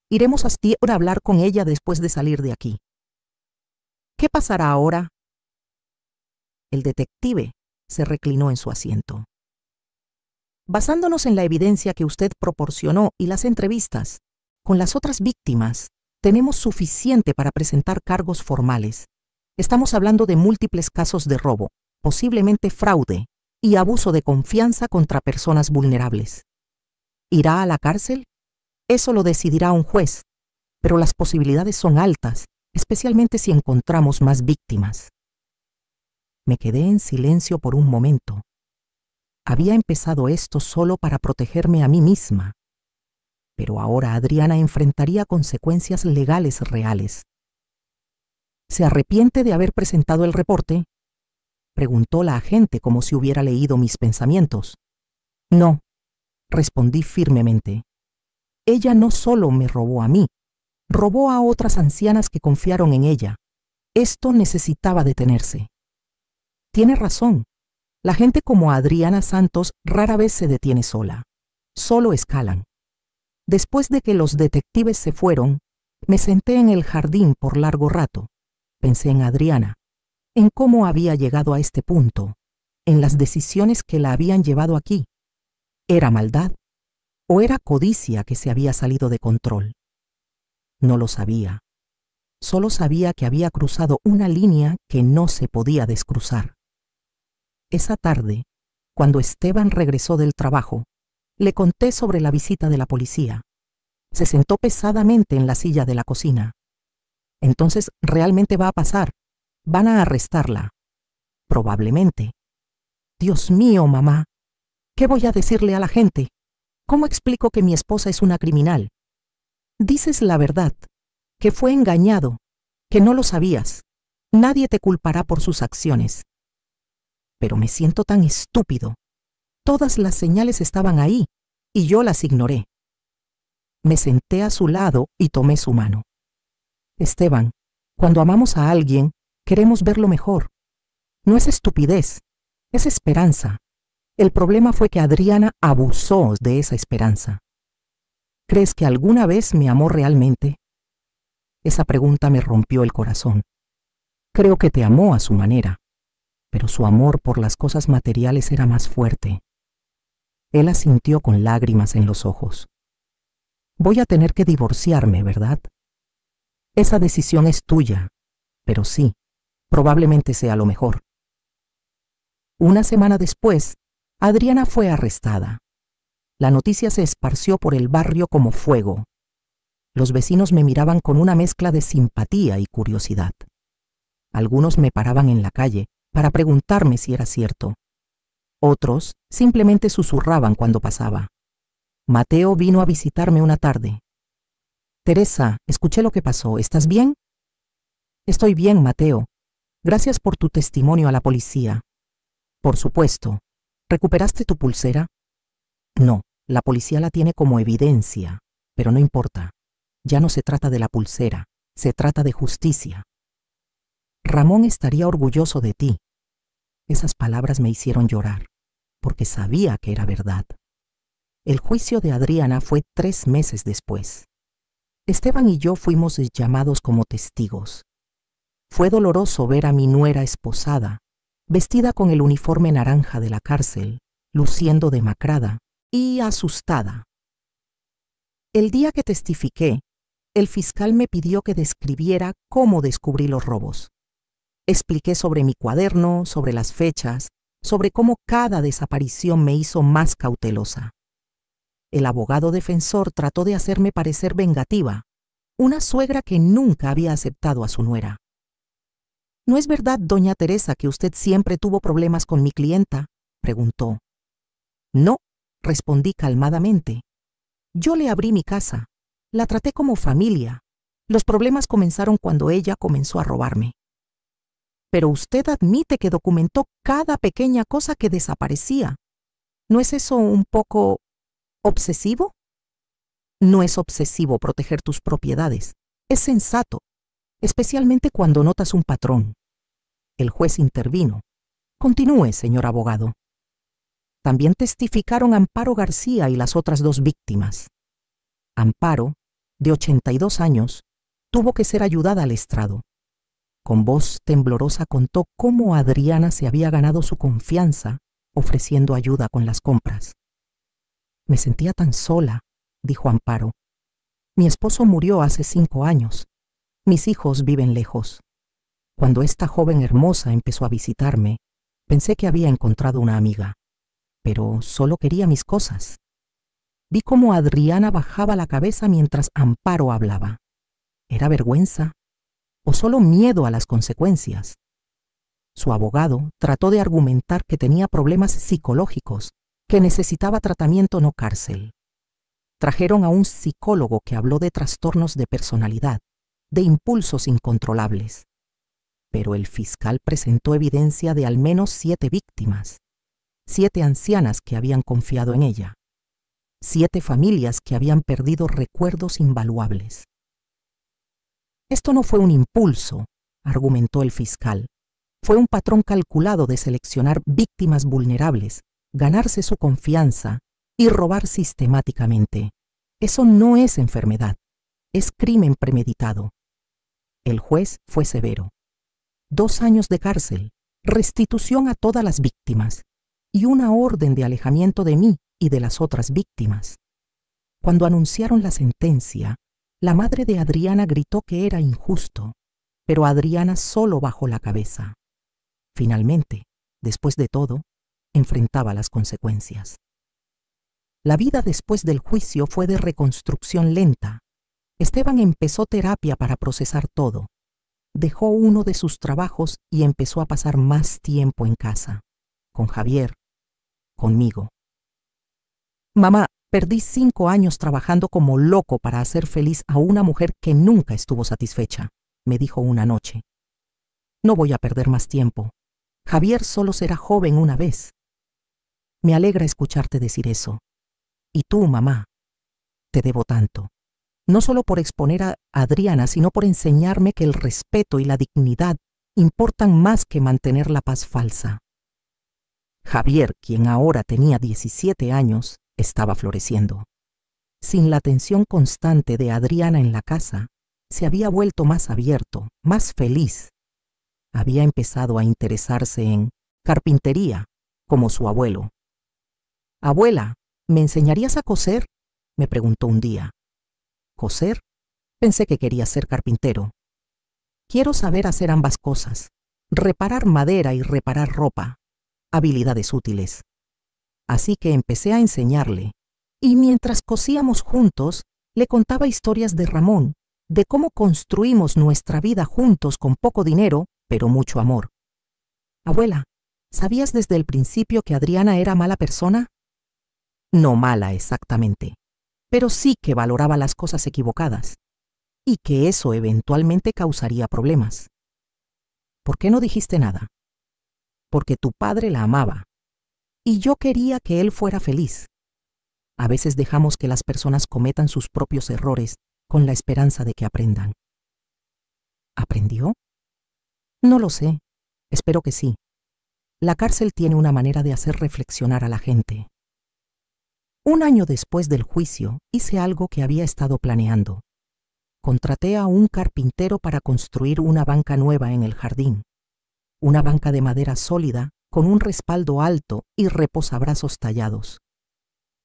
Iremos a hablar con ella después de salir de aquí. ¿Qué pasará ahora? El detective se reclinó en su asiento. Basándonos en la evidencia que usted proporcionó y las entrevistas con las otras víctimas, tenemos suficiente para presentar cargos formales. Estamos hablando de múltiples casos de robo, posiblemente fraude y abuso de confianza contra personas vulnerables. ¿Irá a la cárcel? Eso lo decidirá un juez, pero las posibilidades son altas, especialmente si encontramos más víctimas. Me quedé en silencio por un momento. Había empezado esto solo para protegerme a mí misma. Pero ahora Adriana enfrentaría consecuencias legales reales. ¿Se arrepiente de haber presentado el reporte?, preguntó la agente como si hubiera leído mis pensamientos. No, respondí firmemente. Ella no solo me robó a mí, robó a otras ancianas que confiaron en ella. Esto necesitaba detenerse. Tiene razón. La gente como Adriana Santos rara vez se detiene sola. Solo escalan. Después de que los detectives se fueron, me senté en el jardín por largo rato. Pensé en Adriana, en cómo había llegado a este punto, en las decisiones que la habían llevado aquí. ¿Era maldad o era codicia que se había salido de control? No lo sabía. Solo sabía que había cruzado una línea que no se podía descruzar. Esa tarde, cuando Esteban regresó del trabajo, le conté sobre la visita de la policía. Se sentó pesadamente en la silla de la cocina. Entonces, ¿realmente va a pasar? ¿Van a arrestarla? Probablemente. Dios mío, mamá. ¿Qué voy a decirle a la gente? ¿Cómo explico que mi esposa es una criminal? Dices la verdad, que fue engañado, que no lo sabías. Nadie te culpará por sus acciones. Pero me siento tan estúpido. Todas las señales estaban ahí, y yo las ignoré. Me senté a su lado y tomé su mano. Esteban, cuando amamos a alguien, queremos verlo mejor. No es estupidez, es esperanza. El problema fue que Adriana abusó de esa esperanza. ¿Crees que alguna vez me amó realmente? Esa pregunta me rompió el corazón. Creo que te amó a su manera, pero su amor por las cosas materiales era más fuerte. Él asintió con lágrimas en los ojos. Voy a tener que divorciarme, ¿verdad? Esa decisión es tuya, pero sí, probablemente sea lo mejor. Una semana después, Adriana fue arrestada. La noticia se esparció por el barrio como fuego. Los vecinos me miraban con una mezcla de simpatía y curiosidad. Algunos me paraban en la calle para preguntarme si era cierto. Otros simplemente susurraban cuando pasaba. Mateo vino a visitarme una tarde. Teresa, escuché lo que pasó. ¿Estás bien? Estoy bien, Mateo. Gracias por tu testimonio a la policía. Por supuesto. ¿Recuperaste tu pulsera? No, la policía la tiene como evidencia, pero no importa. Ya no se trata de la pulsera, se trata de justicia. Ramón estaría orgulloso de ti. Esas palabras me hicieron llorar, porque sabía que era verdad. El juicio de Adriana fue 3 meses después. Esteban y yo fuimos llamados como testigos. Fue doloroso ver a mi nuera esposada, vestida con el uniforme naranja de la cárcel, luciendo demacrada y asustada. El día que testifiqué, el fiscal me pidió que describiera cómo descubrí los robos. Expliqué sobre mi cuaderno, sobre las fechas, sobre cómo cada desaparición me hizo más cautelosa. El abogado defensor trató de hacerme parecer vengativa, una suegra que nunca había aceptado a su nuera. ¿No es verdad, doña Teresa, que usted siempre tuvo problemas con mi clienta?, preguntó. No, respondí calmadamente. Yo le abrí mi casa. La traté como familia. Los problemas comenzaron cuando ella comenzó a robarme. Pero usted admite que documentó cada pequeña cosa que desaparecía. ¿No es eso un poco obsesivo? No es obsesivo proteger tus propiedades. Es sensato, especialmente cuando notas un patrón. El juez intervino. Continúe, señor abogado. También testificaron Amparo García y las otras 2 víctimas. Amparo, de 82 años, tuvo que ser ayudada al estrado. Con voz temblorosa contó cómo Adriana se había ganado su confianza ofreciendo ayuda con las compras. Me sentía tan sola, dijo Amparo. Mi esposo murió hace 5 años. Mis hijos viven lejos. Cuando esta joven hermosa empezó a visitarme, pensé que había encontrado una amiga, pero solo quería mis cosas. Vi cómo Adriana bajaba la cabeza mientras Amparo hablaba. ¿Era vergüenza o solo miedo a las consecuencias? Su abogado trató de argumentar que tenía problemas psicológicos, que necesitaba tratamiento, no cárcel. Trajeron a un psicólogo que habló de trastornos de personalidad, de impulsos incontrolables. Pero el fiscal presentó evidencia de al menos 7 víctimas, 7 ancianas que habían confiado en ella, 7 familias que habían perdido recuerdos invaluables. Esto no fue un impulso, argumentó el fiscal. Fue un patrón calculado de seleccionar víctimas vulnerables, ganarse su confianza y robar sistemáticamente. Eso no es enfermedad, es crimen premeditado. El juez fue severo. 2 años de cárcel, restitución a todas las víctimas y una orden de alejamiento de mí y de las otras víctimas. Cuando anunciaron la sentencia, la madre de Adriana gritó que era injusto, pero Adriana solo bajó la cabeza. Finalmente, después de todo, enfrentaba las consecuencias. La vida después del juicio fue de reconstrucción lenta. Esteban empezó terapia para procesar todo. Dejó uno de sus trabajos y empezó a pasar más tiempo en casa, con Javier, conmigo. Mamá, perdí 5 años trabajando como loco para hacer feliz a una mujer que nunca estuvo satisfecha, me dijo una noche. No voy a perder más tiempo. Javier solo será joven una vez. Me alegra escucharte decir eso. Y tú, mamá, te debo tanto. No solo por exponer a Adriana, sino por enseñarme que el respeto y la dignidad importan más que mantener la paz falsa. Javier, quien ahora tenía 17 años, estaba floreciendo. Sin la atención constante de Adriana en la casa, se había vuelto más abierto, más feliz. Había empezado a interesarse en carpintería, como su abuelo. «Abuela, ¿me enseñarías a coser?», me preguntó un día. ¿Coser? Pensé que quería ser carpintero. Quiero saber hacer ambas cosas, reparar madera y reparar ropa, habilidades útiles. Así que empecé a enseñarle, y mientras cosíamos juntos, le contaba historias de Ramón, de cómo construimos nuestra vida juntos con poco dinero, pero mucho amor. Abuela, ¿sabías desde el principio que Adriana era mala persona? No mala exactamente, pero sí que valoraba las cosas equivocadas, y que eso eventualmente causaría problemas. ¿Por qué no dijiste nada? Porque tu padre la amaba, y yo quería que él fuera feliz. A veces dejamos que las personas cometan sus propios errores con la esperanza de que aprendan. ¿Aprendió? No lo sé. Espero que sí. La cárcel tiene una manera de hacer reflexionar a la gente. 1 año después del juicio, hice algo que había estado planeando. Contraté a un carpintero para construir una banca nueva en el jardín. Una banca de madera sólida, con un respaldo alto y reposabrazos tallados.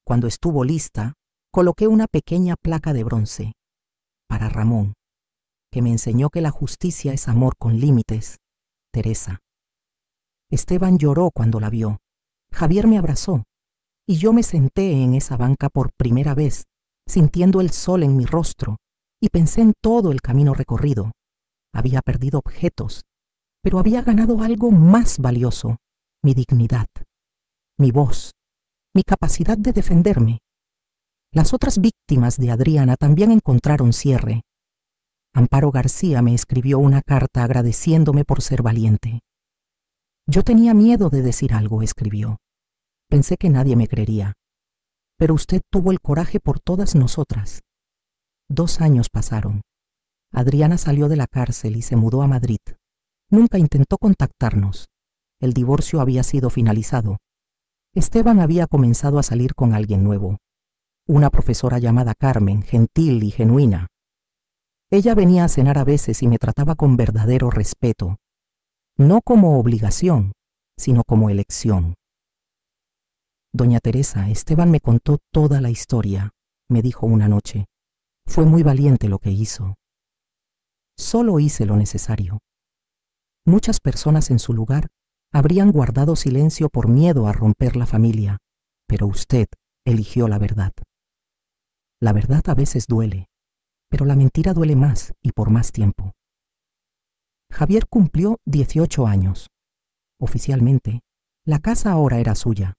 Cuando estuvo lista, coloqué una pequeña placa de bronce. Para Ramón, que me enseñó que la justicia es amor con límites. Teresa. Esteban lloró cuando la vio. Javier me abrazó, y yo me senté en esa banca por primera vez, sintiendo el sol en mi rostro, y pensé en todo el camino recorrido. Había perdido objetos, pero había ganado algo más valioso: mi dignidad, mi voz, mi capacidad de defenderme. Las otras víctimas de Adriana también encontraron cierre. Amparo García me escribió una carta agradeciéndome por ser valiente. Yo tenía miedo de decir algo, escribió. Pensé que nadie me creería. Pero usted tuvo el coraje por todas nosotras. 2 años pasaron. Adriana salió de la cárcel y se mudó a Madrid. Nunca intentó contactarnos. El divorcio había sido finalizado. Esteban había comenzado a salir con alguien nuevo. Una profesora llamada Carmen, gentil y genuina. Ella venía a cenar a veces y me trataba con verdadero respeto. No como obligación, sino como elección. Doña Teresa, Esteban me contó toda la historia, me dijo una noche. Fue muy valiente lo que hizo. Solo hice lo necesario. Muchas personas en su lugar habrían guardado silencio por miedo a romper la familia, pero usted eligió la verdad. La verdad a veces duele, pero la mentira duele más y por más tiempo. Javier cumplió 18 años. Oficialmente, la casa ahora era suya.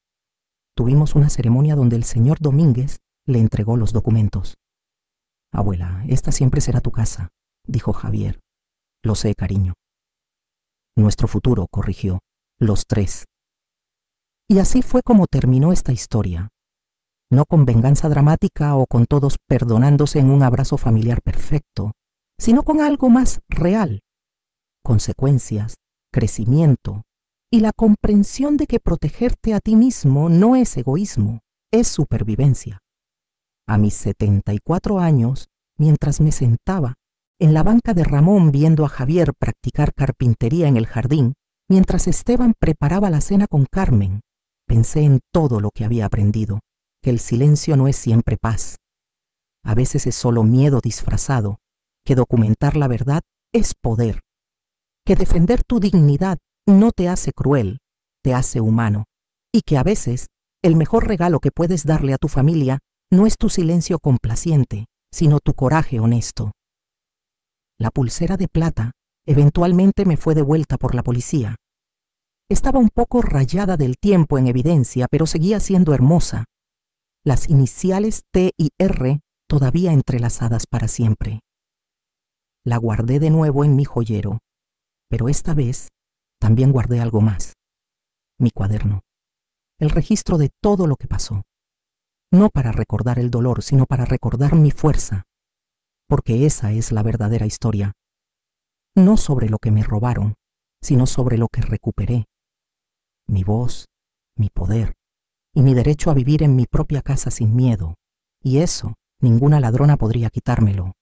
Tuvimos una ceremonia donde el señor Domínguez le entregó los documentos. Abuela, esta siempre será tu casa, dijo Javier. Lo sé, cariño. Nuestro futuro, corrigió, los tres. Y así fue como terminó esta historia. No con venganza dramática o con todos perdonándose en un abrazo familiar perfecto, sino con algo más real. Consecuencias, crecimiento y la comprensión de que protegerte a ti mismo no es egoísmo, es supervivencia. A mis 74 años, mientras me sentaba en la banca de Ramón viendo a Javier practicar carpintería en el jardín, mientras Esteban preparaba la cena con Carmen, pensé en todo lo que había aprendido, que el silencio no es siempre paz. A veces es solo miedo disfrazado, que documentar la verdad es poder, que defender tu dignidad no te hace cruel, te hace humano, y que a veces el mejor regalo que puedes darle a tu familia no es tu silencio complaciente, sino tu coraje honesto. La pulsera de plata eventualmente me fue devuelta por la policía. Estaba un poco rayada del tiempo en evidencia, pero seguía siendo hermosa. Las iniciales T y R todavía entrelazadas para siempre. La guardé de nuevo en mi joyero, pero esta vez también guardé algo más. Mi cuaderno. El registro de todo lo que pasó. No para recordar el dolor, sino para recordar mi fuerza. Porque esa es la verdadera historia. No sobre lo que me robaron, sino sobre lo que recuperé. Mi voz, mi poder y mi derecho a vivir en mi propia casa sin miedo. Y eso, ninguna ladrona podría quitármelo.